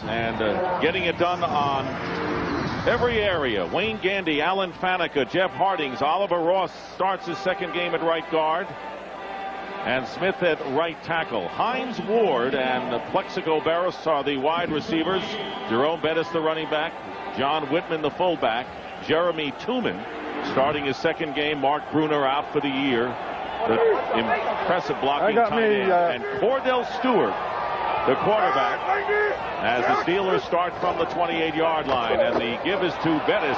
and getting it done on every area. Wayne Gandy, Alan Faneca, Jeff Hardings, Oliver Ross starts his second game at right guard, and Smith at right tackle. Heinz Ward and Plexico Barris are the wide receivers. Jerome Bettis the running back. John Whitman the fullback. Jeremy Tooman starting his second game. Mark Bruner out for the year. The impressive blocking tight end. And Kordell Stewart, the quarterback, as the Steelers start from the 28-yard line. And the give is to Bettis,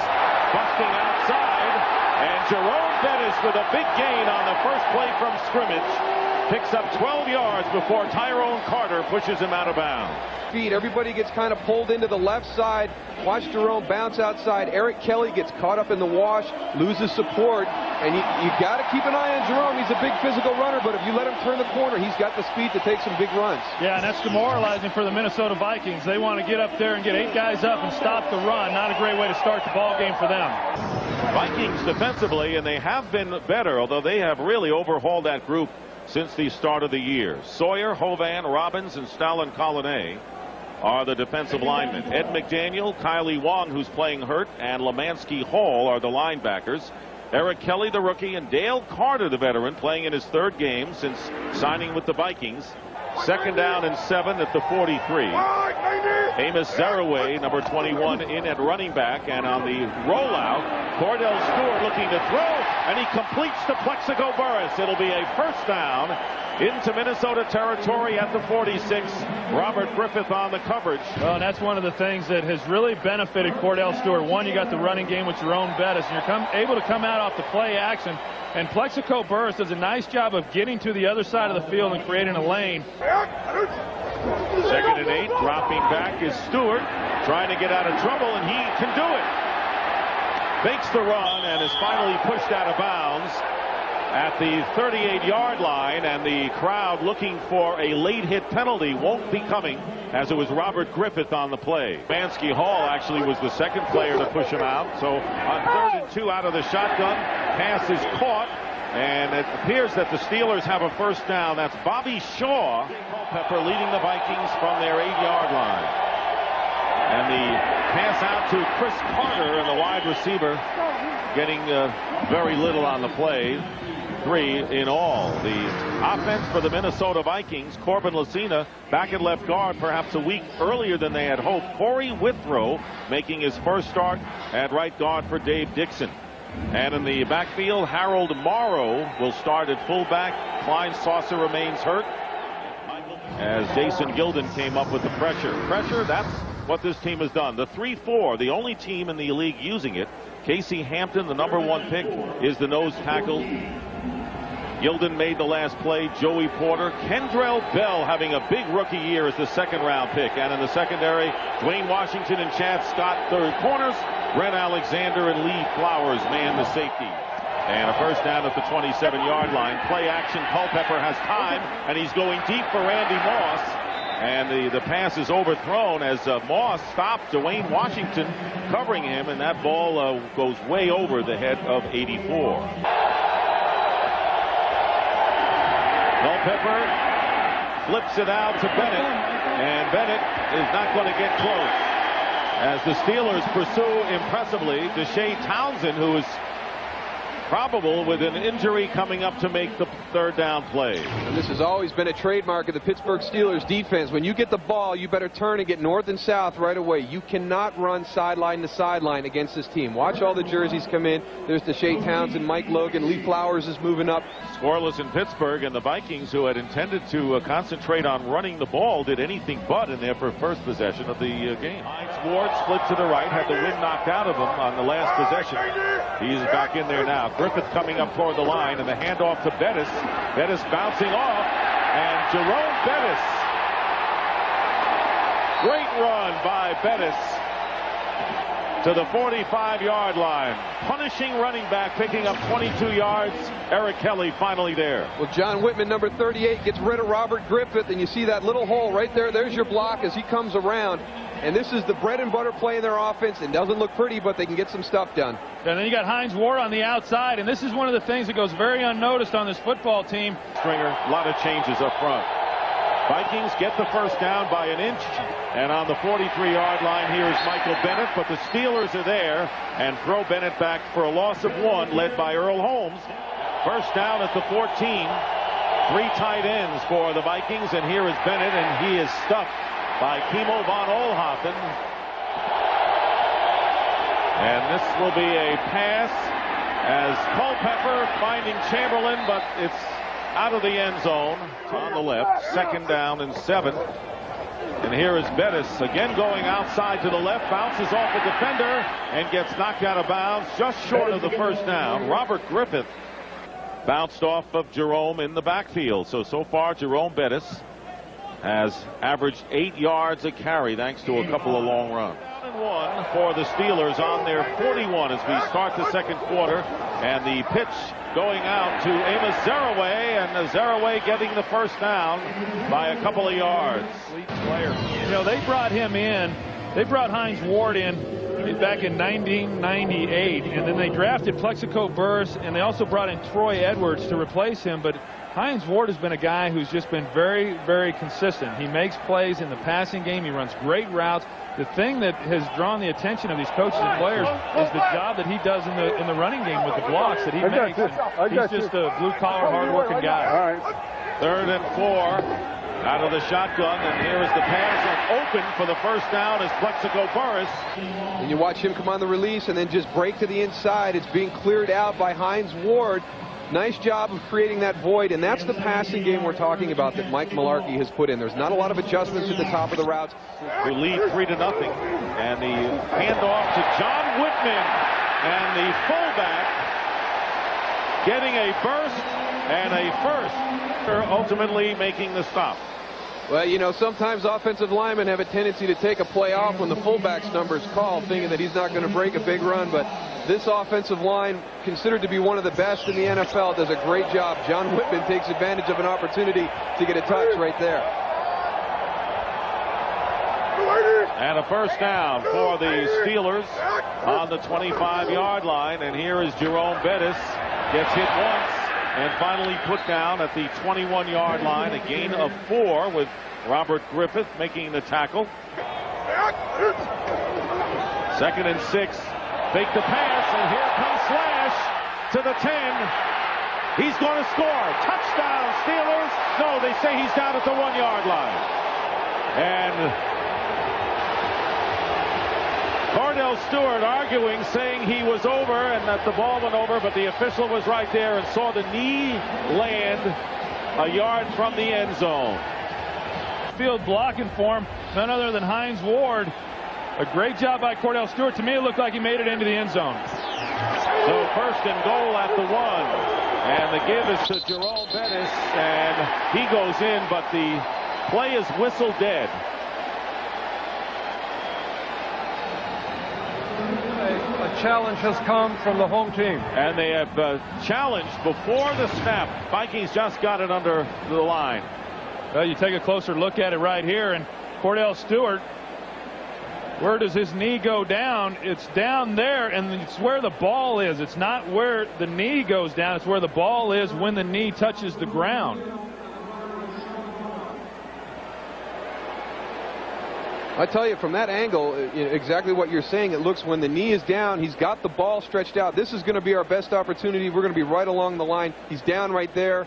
busting outside. And Jerome Bettis with a big gain on the first play from scrimmage. Picks up 12 yards before Tyrone Carter pushes him out of bounds. Everybody gets kind of pulled into the left side. Watch Jerome bounce outside. Eric Kelly gets caught up in the wash, loses support, and you got to keep an eye on Jerome. He's a big physical runner, but if you let him turn the corner, he's got the speed to take some big runs. Yeah, and that's demoralizing for the Minnesota Vikings. They want to get up there and get 8 guys up and stop the run. Not a great way to start the ball game for them. Vikings defensively, and they have been better, although they have really overhauled that group since the start of the year. Sawyer, Hovan, Robbins, and Stalin Collinet are the defensive linemen. Ed McDaniel, Kylie Wong, who's playing hurt, and Lemansky Hall are the linebackers. Eric Kelly, the rookie, and Dale Carter, the veteran, playing in his 3rd game since signing with the Vikings. 2nd down and 7 at the 43. Amos Zereoué, number 21, in at running back. And on the rollout, Kordell Stewart looking to throw, and he completes to Plexico Burris. It'll be a first down into Minnesota territory at the 46. Robert Griffith on the coverage. Well, and that's one of the things that has really benefited Kordell Stewart. One, you got the running game with Jerome Bettis, and you're able to come out off the play action. And Plexico Burris does a nice job of getting to the other side of the field and creating a lane. 2nd and 8, dropping back is Stewart, trying to get out of trouble, and he can do it. Fakes the run and is finally pushed out of bounds at the 38-yard line, and the crowd looking for a late hit penalty won't be coming, as it was Robert Griffith on the play. Lemansky Hall actually was the second player to push him out. So on 3rd and 2 out of the shotgun, pass is caught, and it appears that the Steelers have a first down. That's Bobby Shaw, Culpepper, leading the Vikings from their 8-yard line. And the pass out to Chris Carter, and the wide receiver getting very little on the play. 3 in all. The offense for the Minnesota Vikings, Corbin Lucina back at left guard, perhaps a week earlier than they had hoped. Corey Withrow making his first start at right guard for Dave Dixon. And in the backfield, Harold Morrow will start at fullback. Klein Saucer remains hurt, as Jason Gilden came up with the pressure. That's what this team has done. The 3-4, the only team in the league using it. Casey Hampton, the number 1 pick, is the nose tackle. Gilden made the last play. Joey Porter. Kendrell Bell having a big rookie year as the 2nd-round pick. And in the secondary, Dwayne Washington and Chad Scott, 3rd corners. Brent Alexander and Lee Flowers man the safety. And a first down at the 27-yard line. Play action. Culpepper has time, and he's going deep for Randy Moss. And the pass is overthrown as Moss stopped Dwayne Washington covering him, and that ball goes way over the head of 84. Culpepper flips it out to Bennett, and Bennett is not going to get close. As the Steelers pursue impressively Deshae Townsend, who is probable with an injury coming up to make the 3rd down play. And this has always been a trademark of the Pittsburgh Steelers defense. When you get the ball, you better turn and get north and south right away. You cannot run sideline to sideline against this team. Watch all the jerseys come in. There's Deshae Townsend, Mike Logan, Lee Flowers is moving up. Scoreless in Pittsburgh, and the Vikings, who had intended to concentrate on running the ball, did anything but in their first possession of the game. Heinz Ward split to the right, had the wind knocked out of him on the last possession. He's back in there now. Griffith coming up toward the line, and the handoff to Bettis. Bettis bouncing off, and Jerome Bettis. Great run by Bettis to the 45-yard line. Punishing running back, picking up 22 yards. Eric Kelly finally there. Well, John Whitman, number 38, gets rid of Robert Griffith, and you see that little hole right there. There's your block as he comes around. And this is the bread and butter play in their offense. It doesn't look pretty, but they can get some stuff done. And then you got Heinz Ward on the outside, and this is one of the things that goes very unnoticed on this football team. Stringer, a lot of changes up front. Vikings get the first down by an inch, and on the 43-yard line here is Michael Bennett, but the Steelers are there and throw Bennett back for a loss of 1, led by Earl Holmes. First down at the 14. 3 tight ends for the Vikings, and here is Bennett, and he is stuffed by Kimo von Oelhoffen. And this will be a pass as Culpepper finding Chamberlain, but it's out of the end zone on the left. Second down and 7. And here is Bettis again going outside to the left, bounces off a defender and gets knocked out of bounds just short of the first down. Robert Griffith bounced off of Jerome in the backfield. So far Jerome Bettis has averaged 8 yards a carry thanks to a couple of long runs. 1 for the Steelers on their 41 as we start the second quarter, and the pitch going out to Amos Zereoué, and Zeroway getting the first down by a couple of yards. You know, they brought him in. They brought Heinz Ward in back in 1998, and then they drafted Plexico Burress, and they also brought in Troy Edwards to replace him. But Heinz Ward has been a guy who's just been very, very consistent. He makes plays in the passing game. He runs great routes. The thing that has drawn the attention of these coaches and players is the job that he does in the running game with the blocks that he makes. He's just a blue-collar, hard-working guy. All right. 3rd and 4 out of the shotgun, and here is the pass, and open for the first down is Plexico Burress. And you watch him come on the release and then just break to the inside. It's being cleared out by Heinz Ward. Nice job of creating that void, and that's the passing game we're talking about that Mike Mularkey has put in. There's not a lot of adjustments at the top of the routes. We lead 3-0, and the handoff to John Whitman, and the fullback getting a burst and a first, ultimately making the stop. Well, you know, sometimes offensive linemen have a tendency to take a play off when the fullback's number is called, thinking that he's not going to break a big run, but this offensive line, considered to be one of the best in the NFL, does a great job. John Whitman takes advantage of an opportunity to get a touch right there. And a first down for the Steelers on the 25-yard line, and here is Jerome Bettis, gets hit once and finally put down at the 21-yard line. A gain of 4 with Robert Griffith making the tackle. 2nd and 6. Fake the pass, and here comes Slash to the 10. He's going to score. Touchdown, Steelers. No, they say he's down at the 1-yard line. And Kordell Stewart arguing, saying he was over and that the ball went over, but the official was right there and saw the knee land a yard from the end zone. Field blocking for him, none other than Heinz Ward. A great job by Kordell Stewart. To me, it looked like he made it into the end zone. So 1st and goal at the 1, and the give is to Jerome Bettis, and he goes in, but the play is whistle dead. A challenge has come from the home team. And they have challenged before the snap. Vikings just got it under the line. Well, you take a closer look at it right here, and Kordell Stewart, where does his knee go down? It's down there, and it's where the ball is. It's not where the knee goes down. It's where the ball is when the knee touches the ground. I tell you, from that angle, exactly what you're saying. It looks when the knee is down, he's got the ball stretched out. This is going to be our best opportunity. We're going to be right along the line. He's down right there.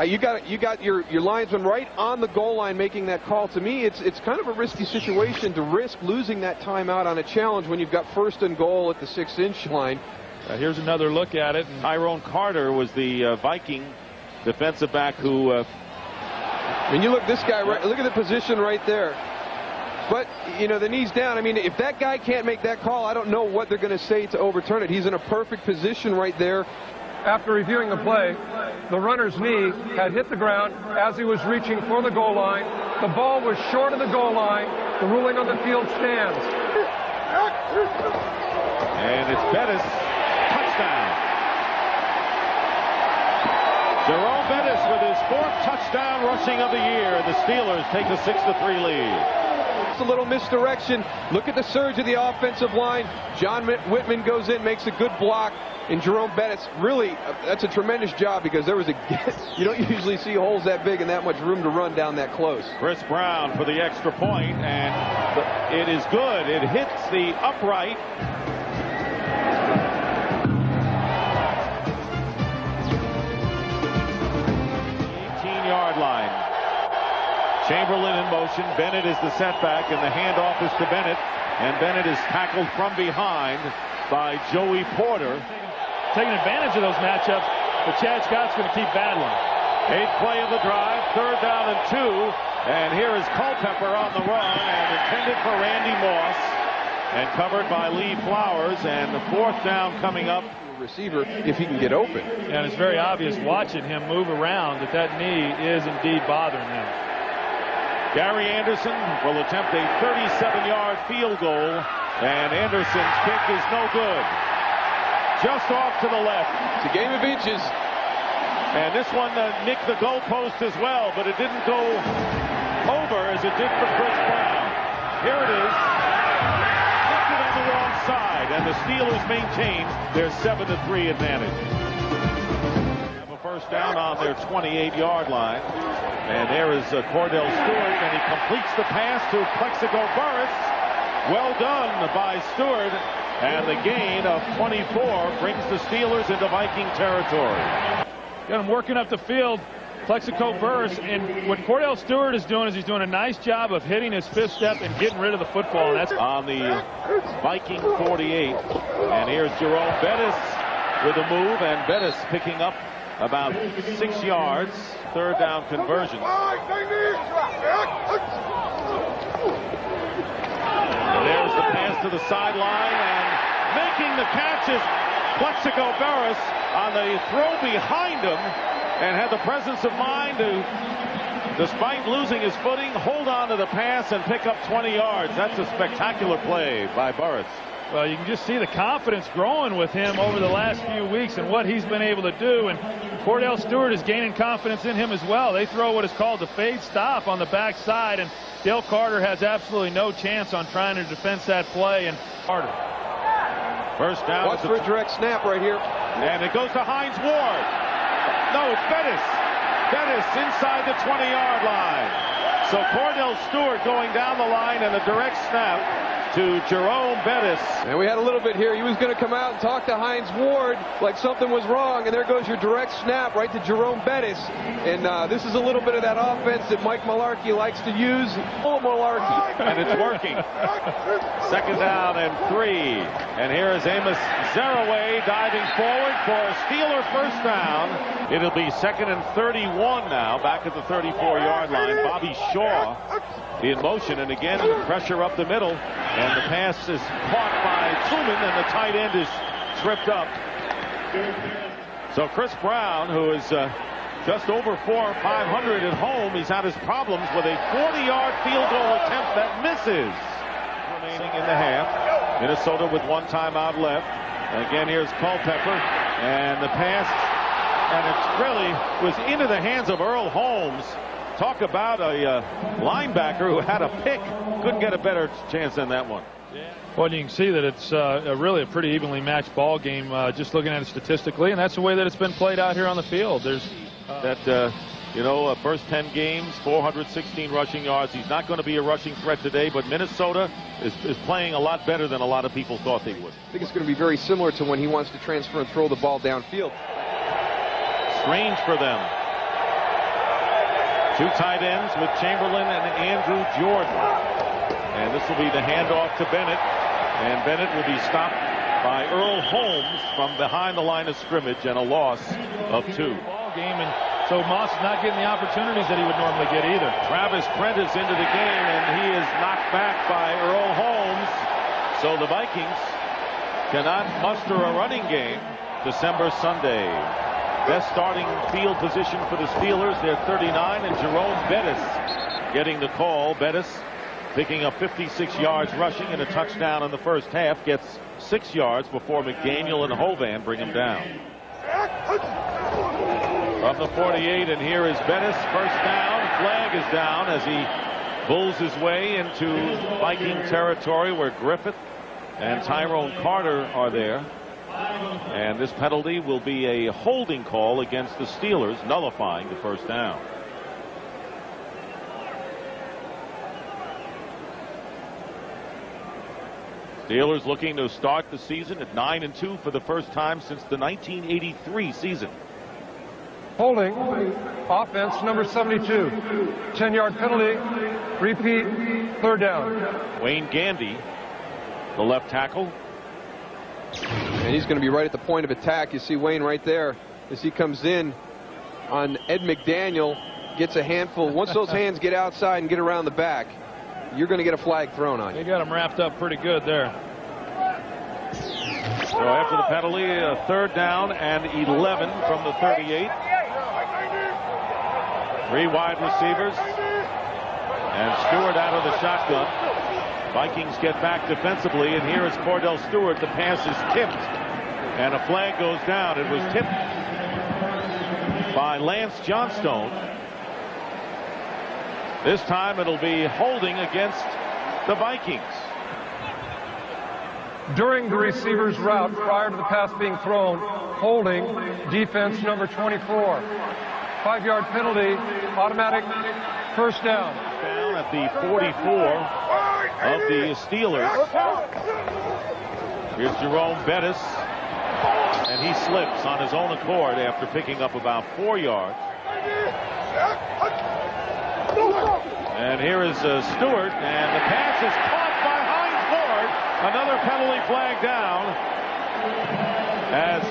You got your linesman right on the goal line making that call. To me, it's kind of a risky situation to risk losing that timeout on a challenge when you've got 1st and goal at the 6-inch line. Here's another look at it. Tyrone Carter was the Viking defensive back who. And you look this guy right. Look at the position right there. But, you know, the knee's down. I mean, if that guy can't make that call, I don't know what they're going to say to overturn it. He's in a perfect position right there. After reviewing the play, the runner's knee had hit the ground as he was reaching for the goal line. The ball was short of the goal line. The ruling on the field stands. And it's Bettis. Touchdown. Jerome Bettis with his 4th touchdown rushing of the year. The Steelers take a 6-3 lead. a little misdirection. Look at the surge of the offensive line. John Whitman goes in, makes a good block. And Jerome Bettis, really, that's a tremendous job because there was you don't usually see holes that big and that much room to run down that close. Chris Brown for the extra point, and it is good. It hits the upright. 18-yard line. Chamberlain in motion. Bennett is the setback, and the handoff is to Bennett. And Bennett is tackled from behind by Joey Porter. Taking advantage of those matchups, but Chad Scott's going to keep battling. 8th play of the drive, 3rd down and 2. And here is Culpepper on the run, and intended for Randy Moss, and covered by Lee Flowers. And the 4th down coming up. Receiver, if he can get open. And it's very obvious watching him move around that knee is indeed bothering him. Gary Anderson will attempt a 37-yard field goal, and Anderson's kick is no good. Just off to the left. It's a game of inches. And this one nicked the goalpost as well, but it didn't go over as it did for Chris Brown. Here it is. Lifted on the wrong side, and the Steelers maintain their 7-3 advantage. Have a first down on their 28-yard line. And there is Kordell Stewart, and he completes the pass to Plexico Burris. Well done by Stewart. And the gain of 24 brings the Steelers into Viking territory. Got him working up the field, Plexico Burris, and what Kordell Stewart is doing is he's doing a nice job of hitting his 5th step and getting rid of the football. And that's on the Viking 48. And here's Jerome Bettis with a move, and Bettis picking up about 6 yards. 3rd down conversion. There's the pass to the sideline, and making the catch is Plexico Burris on the throw behind him, and had the presence of mind to, despite losing his footing, hold on to the pass and pick up 20 yards. That's a spectacular play by Burris. Well, you can just see the confidence growing with him over the last few weeks and what he's been able to do. And Kordell Stewart is gaining confidence in him as well. They throw what is called the fade stop on the backside, and Dale Carter has absolutely no chance on trying to defend that play. And Carter. First down. Watch for a direct snap right here. And it goes to Heinz Ward. No, it's Bettis. Bettis inside the 20-yard line. So Kordell Stewart going down the line, and a direct snap to Jerome Bettis. And we had a little bit here. He was going to come out and talk to Heinz Ward like something was wrong, and there goes your direct snap right to Jerome Bettis. And this is a little bit of that offense that Mike Mularkey likes to use. Oh, Mularkey. And it's working. 2nd down and 3. And here is Amos Zereoué diving forward for a Steeler first down. It'll be 2nd and 31 now, back at the 34-yard line. Bobby Shaw in motion, and again pressure up the middle, and the pass is caught by Truman, and the tight end is tripped up. So Chris Brown, who is just over 500 at home, he's had his problems with a 40-yard field goal attempt that misses. Remaining in the half, Minnesota with 1 timeout left. And again, here's Culpepper, and the pass, and it really was into the hands of Earl Holmes. Talk about a linebacker who had a pick. Couldn't get a better chance than that one. Well, you can see that it's really a pretty evenly matched ball game, just looking at it statistically, and that's the way that it's been played out here on the field. There's first 10 games, 416 rushing yards. He's not going to be a rushing threat today, but Minnesota is playing a lot better than a lot of people thought they would. I think it's going to be very similar to when he wants to transfer and throw the ball downfield. Strange for them. 2 tight ends with Chamberlain and Andrew Jordan. And this will be the handoff to Bennett. And Bennett will be stopped by Earl Holmes from behind the line of scrimmage, and a loss of 2. Ball game, and so Moss is not getting the opportunities that he would normally get either. Travis Prentice into the game, and he is knocked back by Earl Holmes. So the Vikings cannot muster a running game December Sunday. Best starting field position for the Steelers. They're 39, and Jerome Bettis getting the call. Bettis picking up 56 yards rushing and a touchdown in the first half. Gets 6 yards before McDaniel and Hovan bring him down. From the 48, and here is Bettis. First down. Flag is down as he bulls his way into Viking territory where Griffith and Tyrone Carter are there. And this penalty will be a holding call against the Steelers, nullifying the first down. Steelers looking to start the season at 9-2 for the first time since the 1983 season. Holding, offense number 72. 10-yard penalty, repeat, third down. Wayne Gandy, the left tackle. And he's going to be right at the point of attack. You see Wayne right there as he comes in on Ed McDaniel, gets a handful. Once those hands get outside and get around the back, you're going to get a flag thrown on you. They got him wrapped up pretty good there. So after the penalty, a third down and 11 from the 38. 3 wide receivers. And Stewart out of the shotgun. Vikings get back defensively, and here is Kordell Stewart. The pass is tipped, and a flag goes down. It was tipped by Lance Johnstone. This time it'll be holding against the Vikings. During the receiver's route prior to the pass being thrown, holding, defense number 24. 5-yard penalty, automatic first down. Down at the 44 of the Steelers. Here's Jerome Bettis, and he slips on his own accord after picking up about 4 yards. And here is Stewart, and the pass is caught by Heinz Ward. Another penalty flag down as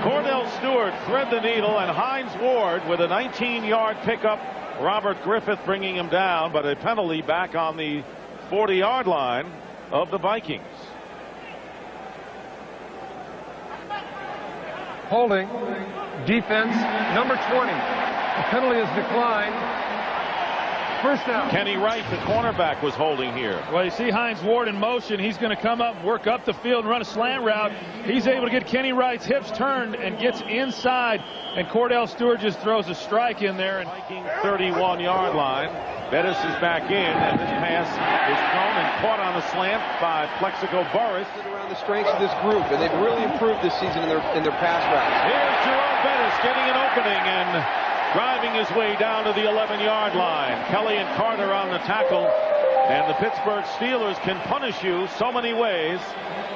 Kordell Stewart thread the needle, and Heinz Ward with a 19-yard pickup. Robert Griffith bringing him down, but a penalty back on the 40-yard line of the Vikings. Holding, defense number 20. The penalty is declined. First down. Kenny Wright, the cornerback, was holding here. Well, you see Heinz Ward in motion. He's going to come up, work up the field, and run a slant route. He's able to get Kenny Wright's hips turned and gets inside. And Kordell Stewart just throws a strike in there. And Viking 31-yard line. Bettis is back in, and this pass is thrown and caught on a slant by Plexico Burris. Around the strengths of this group, and they've really improved this season in their pass routes. Here's Jerome Bettis getting an opening and driving his way down to the 11-yard line. Kelly and Carter on the tackle, and the Pittsburgh Steelers can punish you so many ways,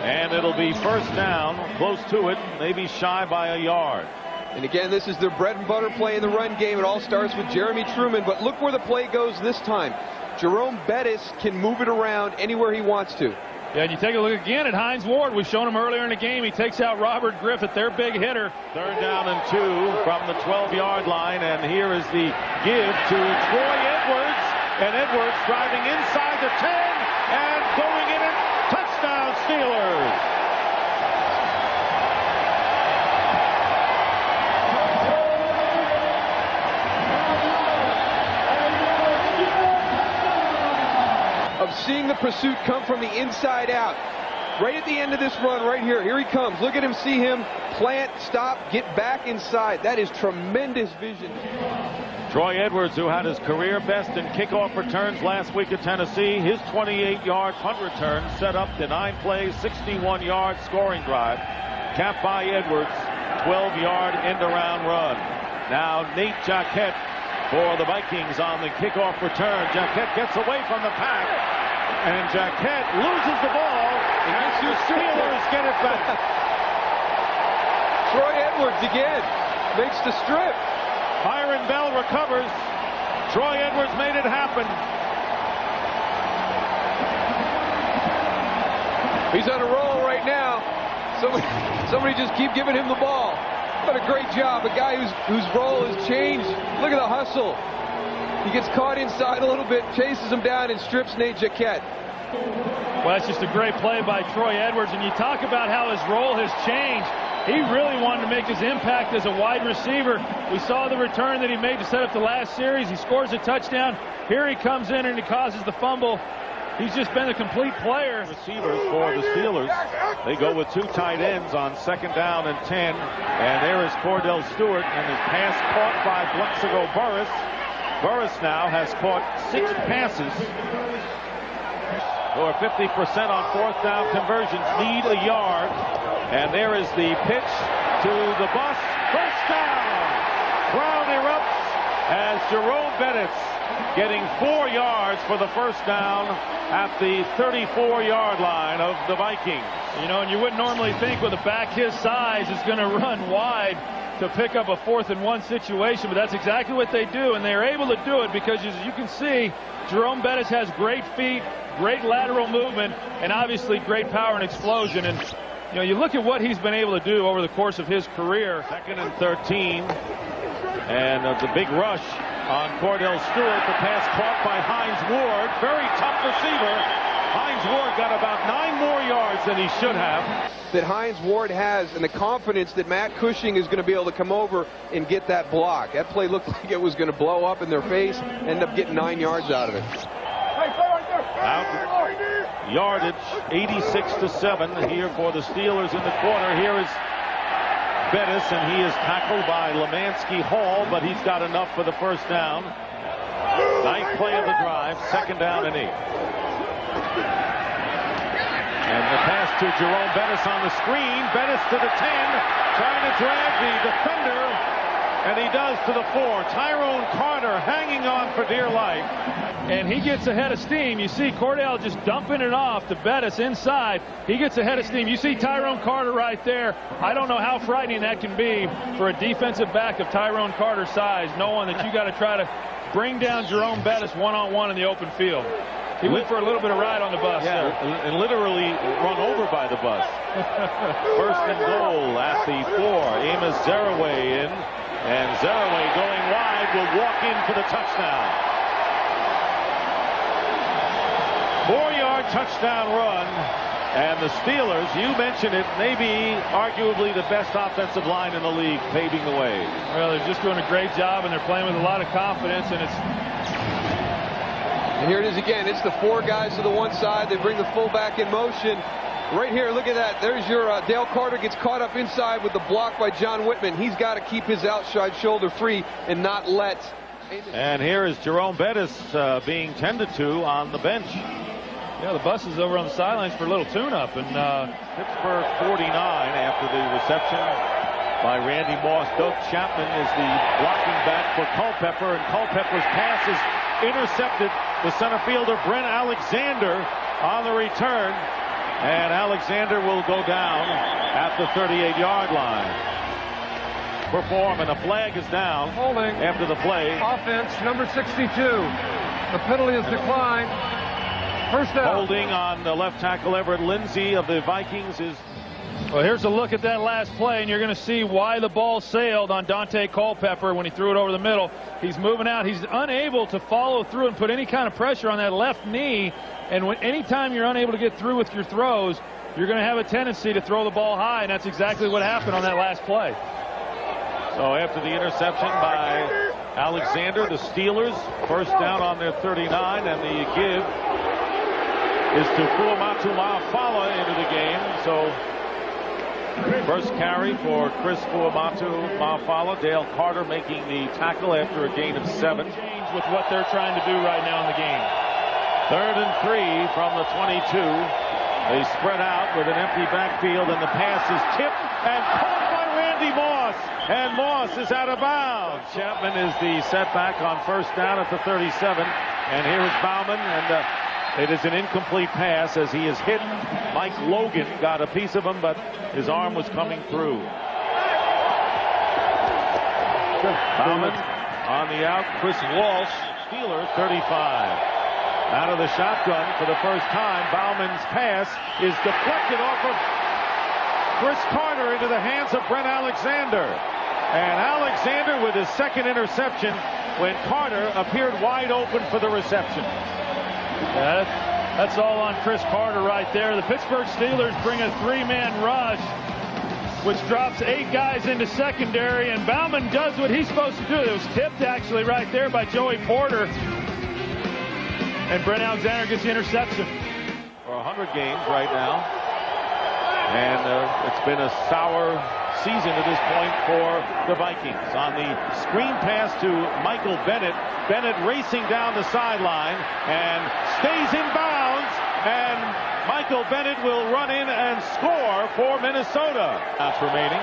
and it'll be first down, close to it, maybe shy by a yard. And again, this is their bread and butter play in the run game. It all starts with Jeremy Truman, but look where the play goes this time. Jerome Bettis can move it around anywhere he wants to. Yeah, and you take a look again at Heinz Ward. We've shown him earlier in the game. He takes out Robert Griffith, their big hitter. Third down and 2 from the 12-yard line, and here is the give to Troy Edwards. And Edwards driving inside the 10 and going in it. Touchdown, Steelers. Of seeing the pursuit come from the inside out. Right at the end of this run right here. Here he comes. Look at him, see him, plant, stop, get back inside. That is tremendous vision. Troy Edwards, who had his career best in kickoff returns last week at Tennessee, his 28-yard punt return set up the 9-play, 61-yard scoring drive. Capped by Edwards, 12-yard end-around run. Now Nate Jacquet for the Vikings on the kickoff return. Jacquet gets away from the pack, and Jacquet loses the ball. And the Steelers get it back. Troy Edwards again makes the strip. Byron Bell recovers. Troy Edwards made it happen. He's on a roll right now. Somebody just keep giving him the ball. What a great job. A guy whose role has changed. Look at the hustle. He gets caught inside a little bit, chases him down, and strips Nate Jacquet. Well, that's just a great play by Troy Edwards. And you talk about how his role has changed. He really wanted to make his impact as a wide receiver. We saw the return that he made to set up the last series. He scores a touchdown. Here he comes in and he causes the fumble. He's just been a complete player. Receivers for the Steelers. They go with 2 tight ends on 2nd down and 10. And there is Kordell Stewart, and his pass caught by Plexico Burris. Burris now has caught 6 passes for 50% on 4th down conversions. Need a yard. And there is the pitch to the bus. First down. Crowd erupts as Jerome Bettis getting 4 yards for the first down at the 34-yard line of the Vikings. You know, and you wouldn't normally think with a back his size is going to run wide to pick up a 4th and 1 situation, but that's exactly what they do, and they're able to do it because, as you can see, Jerome Bettis has great feet, great lateral movement, and obviously great power and explosion. And you know, you look at what he's been able to do over the course of his career. 2nd and 13, and the big rush on Kordell Stewart. The pass caught by Heinz Ward. Very tough receiver. Heinz Ward got about 9 more yards than he should have. That Heinz Ward has, and the confidence that Matt Cushing is going to be able to come over and get that block. That play looked like it was going to blow up in their face. Ended up getting 9 yards out of it. Out yardage 86-7 here for the Steelers in the corner. Here is Bettis, and he is tackled by Lemansky Hall, but he's got enough for the first down. 9th play of the drive, 2nd down and 8. And the pass to Jerome Bettis on the screen. Bettis to the 10, trying to drag the defender, and he does to the 4. Tyrone Carter hanging on for dear life. And he gets ahead of steam. You see Kordell just dumping it off to Bettis inside. He gets ahead of steam. You see Tyrone Carter right there. I don't know how frightening that can be for a defensive back of Tyrone Carter's size, knowing that you got to try to bring down Jerome Bettis one-on-one in the open field. He went for a little bit of ride on the bus. Yeah, and literally run over by the bus. 1st and goal at the 4. Amos Zereoué in, and Zeroway going wide will walk in for the touchdown. 4-yard touchdown run, and the Steelers, you mentioned it, maybe arguably the best offensive line in the league, paving the way. Well, they're just doing a great job, and they're playing with a lot of confidence, and it's... And here it is again. It's the 4 guys to the one side. They bring the fullback in motion. Right here, look at that. There's your Dale Carter gets caught up inside with the block by John Whitman. He's got to keep his outside shoulder free and not let... And here is Jerome Bettis being tended to on the bench. Yeah, the bus is over on the sidelines for a little tune-up. And Pittsburgh 49 after the reception by Randy Moss. Doug Chapman is the blocking back for Culpepper, and Culpepper's pass is intercepted. The center fielder Brent Alexander on the return, and Alexander will go down at the 38-yard line. Perform, and a flag is down. Holding after the play. Offense number 62. The penalty is declined. First down. Holding on the left tackle Everett Lindsay of the Vikings is... Well, here's a look at that last play, and you're going to see why the ball sailed on Daunte Culpepper when he threw it over the middle. He's moving out. He's unable to follow through and put any kind of pressure on that left knee. And anytime you're unable to get through with your throws, you're going to have a tendency to throw the ball high, and that's exactly what happened on that last play. So after the interception by Alexander, the Steelers first down on their 39, and the give is to Fuamatu-Ma'afala into the game. So first carry for Chris Fuamatu-Ma'afala. Dale Carter making the tackle after a gain of 7. Change with what they're trying to do right now in the game. 3rd and 3 from the 22. They spread out with an empty backfield, and the pass is tipped and caught by Randy Moss. And Moss is out of bounds. Chapman is the setback on first down at the 37. And here is Bouman, and it is an incomplete pass as he is hit. Mike Logan got a piece of him, but his arm was coming through. Bouman on the out. Chris Walsh, Steelers 35. Out of the shotgun for the first time. Bauman's pass is deflected off of Chris Carter into the hands of Brent Alexander. And Alexander with his 2nd interception when Carter appeared wide open for the reception. That's all on Chris Carter right there. The Pittsburgh Steelers bring a 3-man rush, which drops 8 guys into secondary, and Bouman does what he's supposed to do. It was tipped actually right there by Joey Porter. And Brent Alexander gets the interception. For 100 games right now. And it's been a sour season to this point for the Vikings. On the screen pass to Michael Bennett. Bennett racing down the sideline and stays in bounds. And Michael Bennett will run in and score for Minnesota. That's remaining.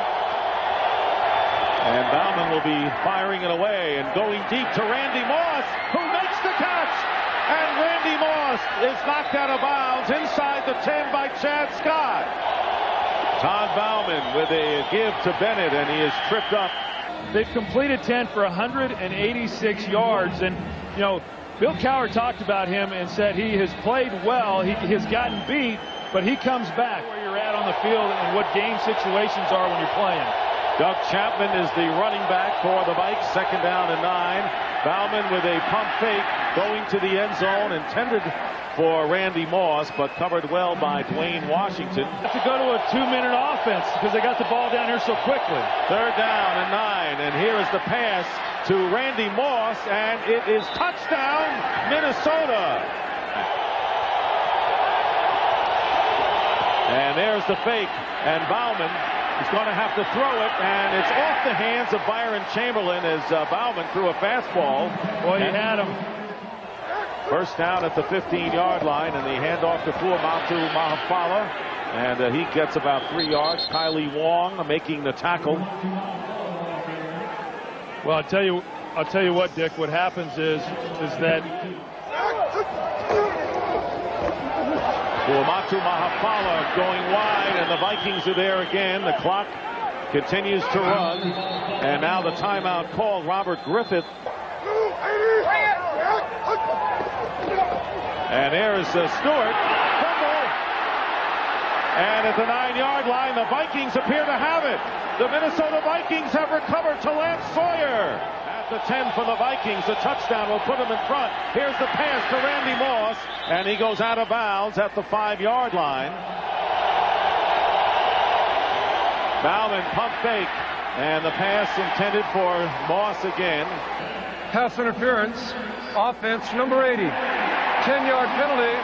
And Bouman will be firing it away and going deep to Randy Moss, who makes the catch. And Randy Moss is knocked out of bounds inside the 10 by Chad Scott. Todd Bouman with a give to Bennett, and he is tripped up. They've completed 10 for 186 yards. And, you know, Bill Cowher talked about him and said he has played well. He has gotten beat, but he comes back. Where you're at on the field and what game situations are when you're playing. Doug Chapman is the running back for the Vikes. 2nd down and 9. Bouman with a pump fake going to the end zone, intended for Randy Moss, but covered well by Dwayne Washington. Have to go to a 2-minute offense because they got the ball down here so quickly. 3rd down and 9, and here is the pass to Randy Moss, and it is touchdown Minnesota. And there's the fake, and Bouman is going to have to throw it, and it's off the hands of Byron Chamberlain as Bouman threw a fastball. Boy, he had him. 1st down at the 15-yard line, and the handoff to Fuamatu-Ma'afala, and he gets about 3 yards. Kylie Wong making the tackle. Well, I'll tell you what, Dick. What happens is that Fuamatu-Ma'afala going wide, and the Vikings are there again. The clock continues to run, and now the timeout called. Robert Griffith. And there's Stewart. Fumble. And at the 9-yard line, the Vikings appear to have it. The Minnesota Vikings have recovered to Lance Sawyer. At the 10 for the Vikings, the touchdown will put them in front. Here's the pass to Randy Moss, and he goes out of bounds at the 5-yard line. Bouman pump fake, and the pass intended for Moss again. Pass interference, offense number 80. 10-yard penalty,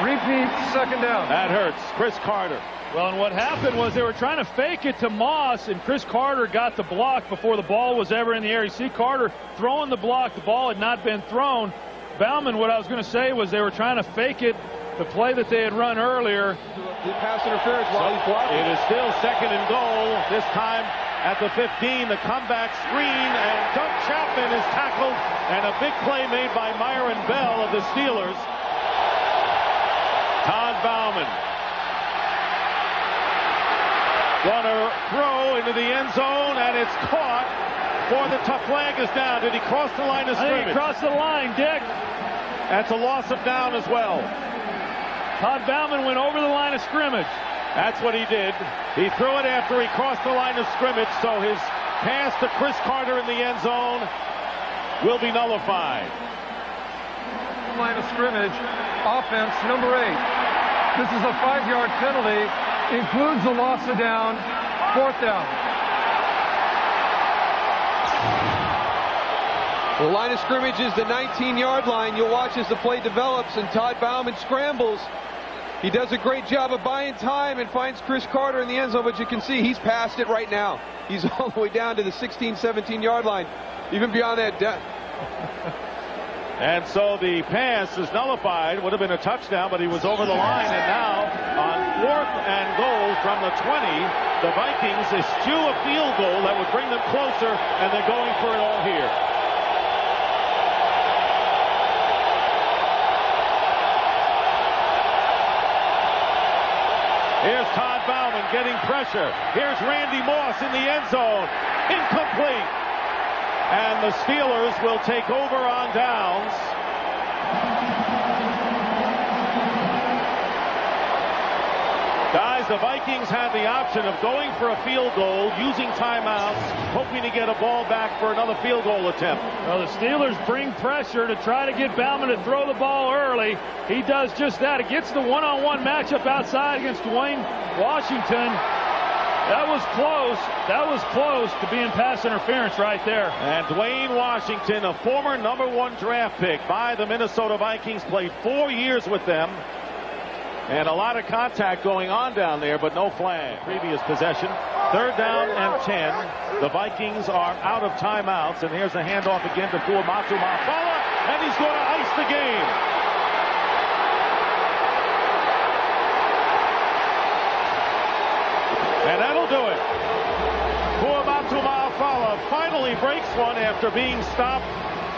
repeat 2nd down. That hurts. Chris Carter. Well, and what happened was they were trying to fake it to Moss, and Chris Carter got the block before the ball was ever in the air. You see Carter throwing the block. The ball had not been thrown. Bouman, what I was going to say was they were trying to fake it, the play that they had run earlier. The pass interference while he's blocking. It is still 2nd and goal. This time at the 15, the comeback screen, and Doug Chapman is tackled, and a big play made by Myron Bell of the Steelers. Todd Bouman going to throw into the end zone, and it's caught for the flag is down. Did he cross the line of scrimmage? I think he crossed the line, Dick. That's a loss of down as well. Todd Bouman went over the line of scrimmage. That's what he did. He threw it after he crossed the line of scrimmage, so his pass to Chris Carter in the end zone will be nullified. Line of scrimmage, offense number 8. This is a 5-yard penalty, includes the loss of down, 4th down. The line of scrimmage is the 19-yard line. You'll watch as the play develops, and Todd Bouman scrambles. He does a great job of buying time and finds Chris Carter in the end zone, but you can see he's past it right now. He's all the way down to the 16, 17-yard line. Even beyond that. And so the pass is nullified. Would have been a touchdown, but he was over the line. And now on 4th and goal from the 20, the Vikings eschew a field goal that would bring them closer, and they're going for it all here. Here's Todd Bouman getting pressure. Here's Randy Moss in the end zone. Incomplete. And the Steelers will take over on downs. Guys, the Vikings had the option of going for a field goal, using timeouts, hoping to get a ball back for another field goal attempt. Well, the Steelers bring pressure to try to get Bouman to throw the ball early. He does just that. It gets the one-on-one matchup outside against Dwayne Washington. That was close. That was close to being pass interference right there. And Dwayne Washington, a former #1 draft pick by the Minnesota Vikings, played 4 years with them. And a lot of contact going on down there, but no flag. Previous possession. 3rd down and 10. The Vikings are out of timeouts. And here's the handoff again to Fuamatu-Ma'afala. And he's going to ice the game. And that'll do it. Fuamatu-Ma'afala finally breaks one after being stopped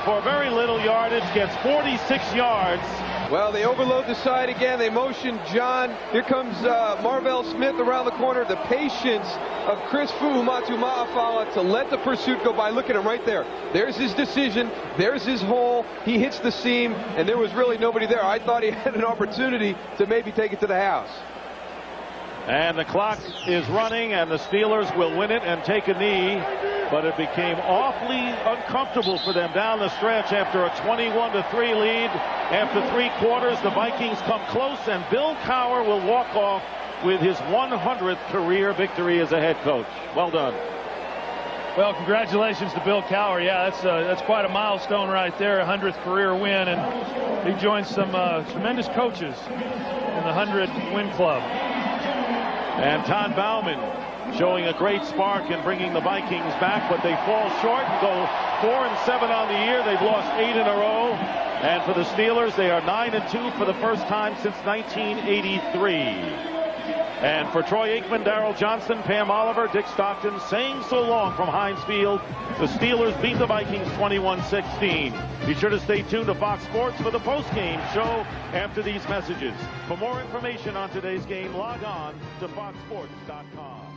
for very little yardage. Gets 46 yards. Well, they overload the side again. They motion John. Here comes Marvell Smith around the corner. The patience of Chris Fuamatu-Ma'afala to let the pursuit go by. Look at him right there. There's his decision. There's his hole. He hits the seam, and there was really nobody there. I thought he had an opportunity to maybe take it to the house. And the clock is running, and the Steelers will win it and take a knee. But it became awfully uncomfortable for them down the stretch after a 21-3 lead. After 3 quarters, the Vikings come close, and Bill Cowher will walk off with his 100th career victory as a head coach. Well done. Well, congratulations to Bill Cowher. Yeah, that's quite a milestone right there, a 100th career win, and he joins some tremendous coaches in the 100-win club. And Todd Bouman showing a great spark in bringing the Vikings back, but they fall short and go 4-7 on the year. They've lost 8 in a row. And for the Steelers, they are 9-2 for the first time since 1983. And for Troy Aikman, Darrell Johnson, Pam Oliver, Dick Stockton saying so long from Heinz Field. The Steelers beat the Vikings 21-16. Be sure to stay tuned to Fox Sports for the post-game show after these messages. For more information on today's game, log on to foxsports.com.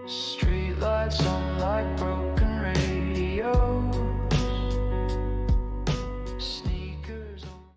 Streetlights on like